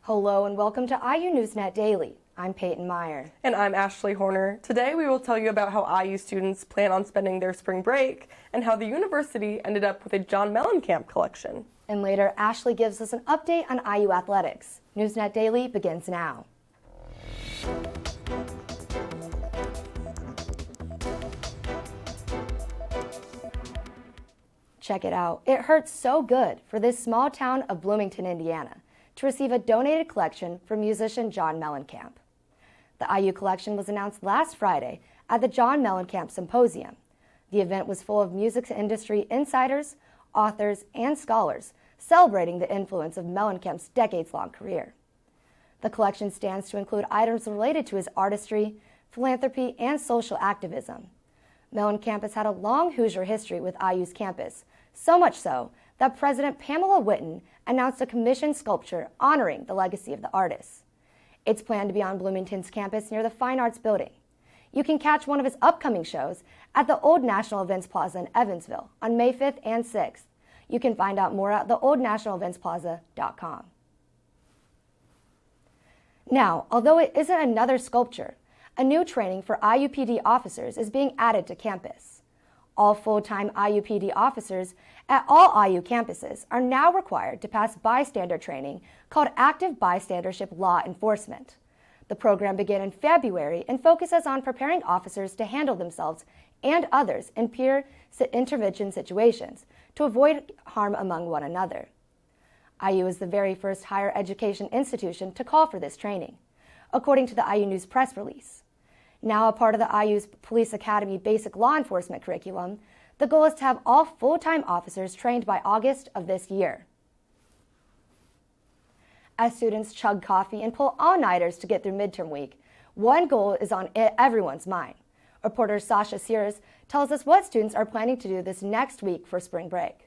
Hello and welcome to IU NewsNet Daily. I'm Peyton Meier. And I'm Ashley Horner. Today we will tell you about how IU students plan on spending their spring break and how the university ended up with a John Mellencamp collection. And later, Ashley gives us an update on IU athletics. NewsNet Daily begins now. Check it out. It hurts so good for this small town of Bloomington, Indiana, to receive a donated collection from musician John Mellencamp. The IU collection was announced last Friday at the John Mellencamp Symposium. The event was full of music industry insiders, authors, and scholars celebrating the influence of Mellencamp's decades-long career. The collection stands to include items related to his artistry, philanthropy, and social activism. Mellencamp has had a long Hoosier history with IU's campus, so much so that President Pamela Whitten announced a commissioned sculpture honoring the legacy of the artist. It's planned to be on Bloomington's campus near the Fine Arts Building. You can catch one of his upcoming shows at the Old National Events Plaza in Evansville on May 5th and 6th. You can find out more at theoldnationaleventsplaza.com. Now, although it isn't another sculpture, a new training for IUPD officers is being added to campus. All full-time IUPD officers at all IU campuses are now required to pass bystander training called Active Bystandership Law Enforcement. The program began in February and focuses on preparing officers to handle themselves and others in peer intervention situations to avoid harm among one another. IU is the very first higher education institution to call for this training, according to the IU News press release. Now a part of the IU's Police Academy basic law enforcement curriculum, the goal is to have all full-time officers trained by August of this year. As students chug coffee and pull all-nighters to get through midterm week, one goal is on everyone's mind. Reporter Sasha Sears tells us what students are planning to do this next week for spring break.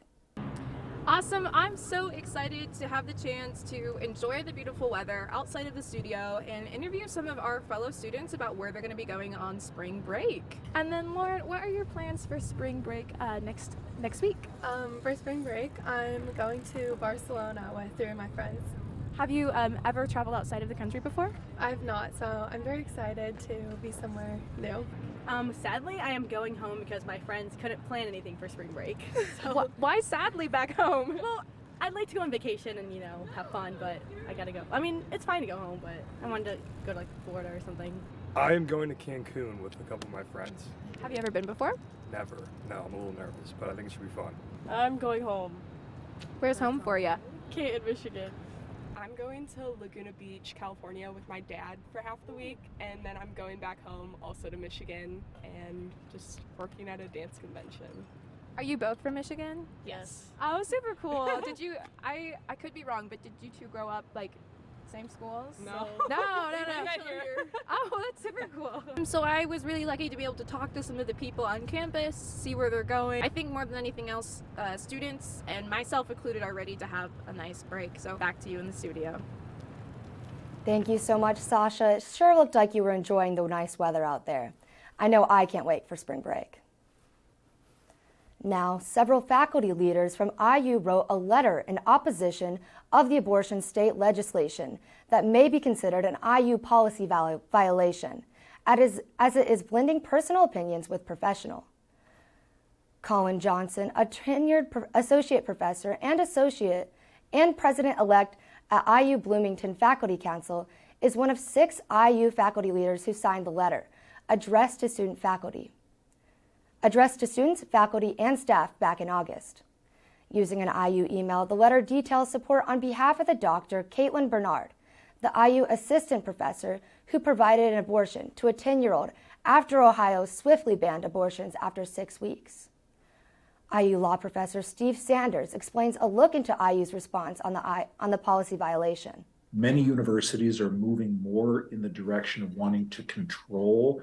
Awesome. I'm so excited to have the chance to enjoy the beautiful weather outside of the studio and interview some of our fellow students about where they're going to be going on spring break. And then Lauren, what are your plans for spring break next week? For spring break, I'm going to Barcelona with 3 of my friends. Have you ever traveled outside of the country before? I've not, so I'm very excited to be somewhere new. Sadly, I am going home because my friends couldn't plan anything for spring break. So, Why sadly back home? well, I'd like to go on vacation and, have fun, but I gotta go. I mean, it's fine to go home, but I wanted to go to, Florida or something. I am going to Cancun with a couple of my friends. Have you ever been before? Never. No, I'm a little nervous, but I think it should be fun. I'm going home. Where's home for you? Canton, Michigan. I'm going to Laguna Beach, California with my dad for half the week, and then I'm going back home also to Michigan and just working at a dance convention. Are you both from Michigan? Yes. Oh, super cool. Did you, I could be wrong, but did you two grow up same schools? No. No. Oh, that's super cool. So I was really lucky to be able to talk to some of the people on campus, see where they're going. I think more than anything else, students and myself included are ready to have a nice break. So back to you in the studio. Thank you so much, Sasha. It sure looked like you were enjoying the nice weather out there. I know I can't wait for spring break. Now, several faculty leaders from IU wrote a letter in opposition of the abortion state legislation that may be considered an IU policy violation, as it is blending personal opinions with professional. Colin Johnson, a tenured associate professor and president-elect at IU Bloomington Faculty Council, is one of 6 IU faculty leaders who signed the letter, addressed to students, faculty, and staff back in August. Using an IU email, the letter details support on behalf of the Dr. Caitlin Bernard, the IU assistant professor who provided an abortion to a 10-year-old after Ohio swiftly banned abortions after 6 weeks. IU law professor Steve Sanders explains a look into IU's response on the policy violation. Many universities are moving more in the direction of wanting to control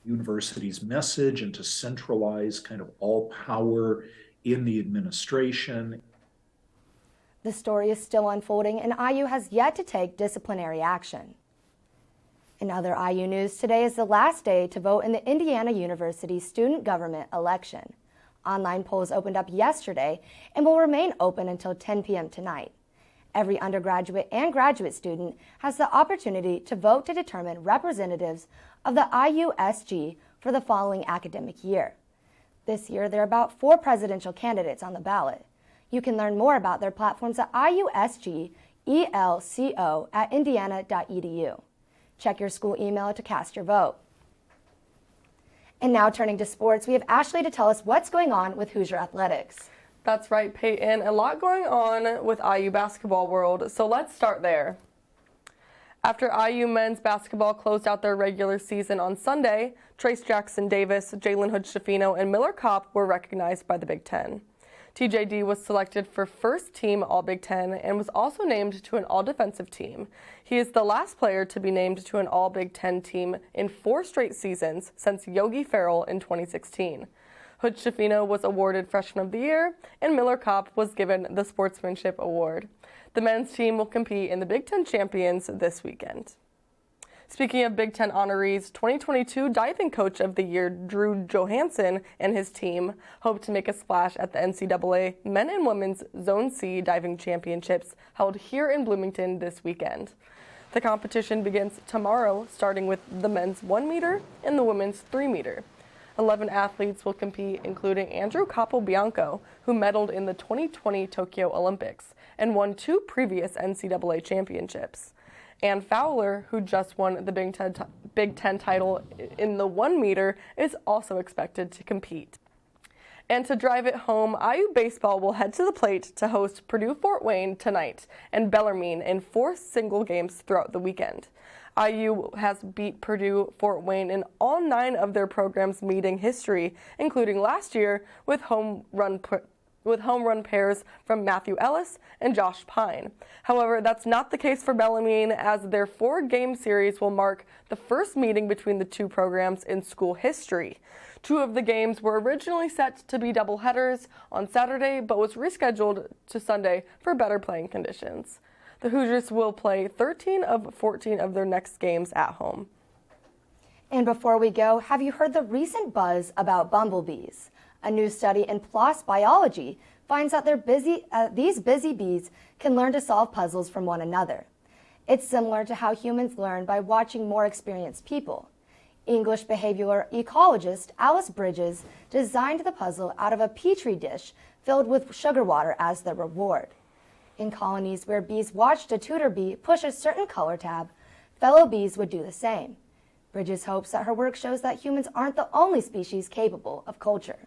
university's message and to centralize kind of all power in the administration. The story is still unfolding, and IU has yet to take disciplinary action. In other IU news, today is the last day to vote in the Indiana University student government election. Online polls opened up yesterday and will remain open until 10 p.m. tonight. Every undergraduate and graduate student has the opportunity to vote to determine representatives of the IUSG for the following academic year. This year, there are about 4 presidential candidates on the ballot. You can learn more about their platforms at iusgelco@indiana.edu. Check your school email to cast your vote. And now turning to sports, we have Ashley to tell us what's going on with Hoosier Athletics. That's right, Peyton. A lot going on with IU basketball world, so let's start there. After IU men's basketball closed out their regular season on Sunday, Trace Jackson Davis, Jalen Hood-Schifino, and Miller Kopp were recognized by the Big Ten. TJD was selected for first team All-Big Ten and was also named to an All-Defensive team. He is the last player to be named to an All-Big Ten team in 4 straight seasons since Yogi Ferrell in 2016. Hood-Schifino was awarded Freshman of the Year, and Miller Kopp was given the Sportsmanship Award. The men's team will compete in the Big Ten Champions this weekend. Speaking of Big Ten honorees, 2022 Diving Coach of the Year Drew Johansson and his team hope to make a splash at the NCAA Men and Women's Zone C Diving Championships held here in Bloomington this weekend. The competition begins tomorrow, starting with the men's 1 meter and the women's 3 meter. 11 athletes will compete, including Andrew Capobianco, who medaled in the 2020 Tokyo Olympics and won 2 previous NCAA championships. Ann Fowler, who just won the Big Ten title in the 1 meter, is also expected to compete. And to drive it home, IU baseball will head to the plate to host Purdue Fort Wayne tonight and Bellarmine in 4 single games throughout the weekend. IU has beat Purdue Fort Wayne in all 9 of their program's meeting history, including last year with home run pairs from Matthew Ellis and Josh Pine. However, that's not the case for Bellarmine, as their 4-game series will mark the first meeting between the 2 programs in school history. 2 of the games were originally set to be doubleheaders on Saturday, but was rescheduled to Sunday for better playing conditions. The Hoosiers will play 13 of 14 of their next games at home. And before we go, have you heard the recent buzz about bumblebees? A new study in PLOS Biology finds out these busy bees can learn to solve puzzles from one another. It's similar to how humans learn by watching more experienced people. English behavioral ecologist Alice Bridges designed the puzzle out of a petri dish filled with sugar water as the reward. In colonies where bees watched a tutor bee push a certain color tab, fellow bees would do the same. Bridges hopes that her work shows that humans aren't the only species capable of culture.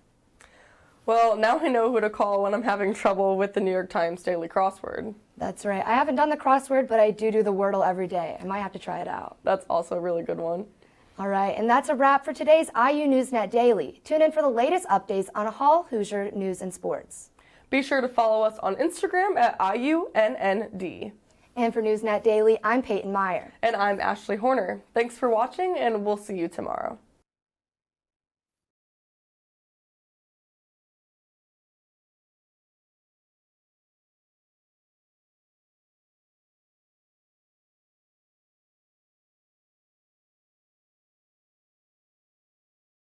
Well, now I know who to call when I'm having trouble with the New York Times Daily Crossword. That's right. I haven't done the crossword, but I do the Wordle every day. I might have to try it out. That's also a really good one. All right, and that's a wrap for today's IU NewsNet Daily. Tune in for the latest updates on Hall Hoosier news and sports. Be sure to follow us on Instagram at IUNND. And for NewsNet Daily, I'm Peyton Meier. And I'm Ashley Horner. Thanks for watching, and we'll see you tomorrow.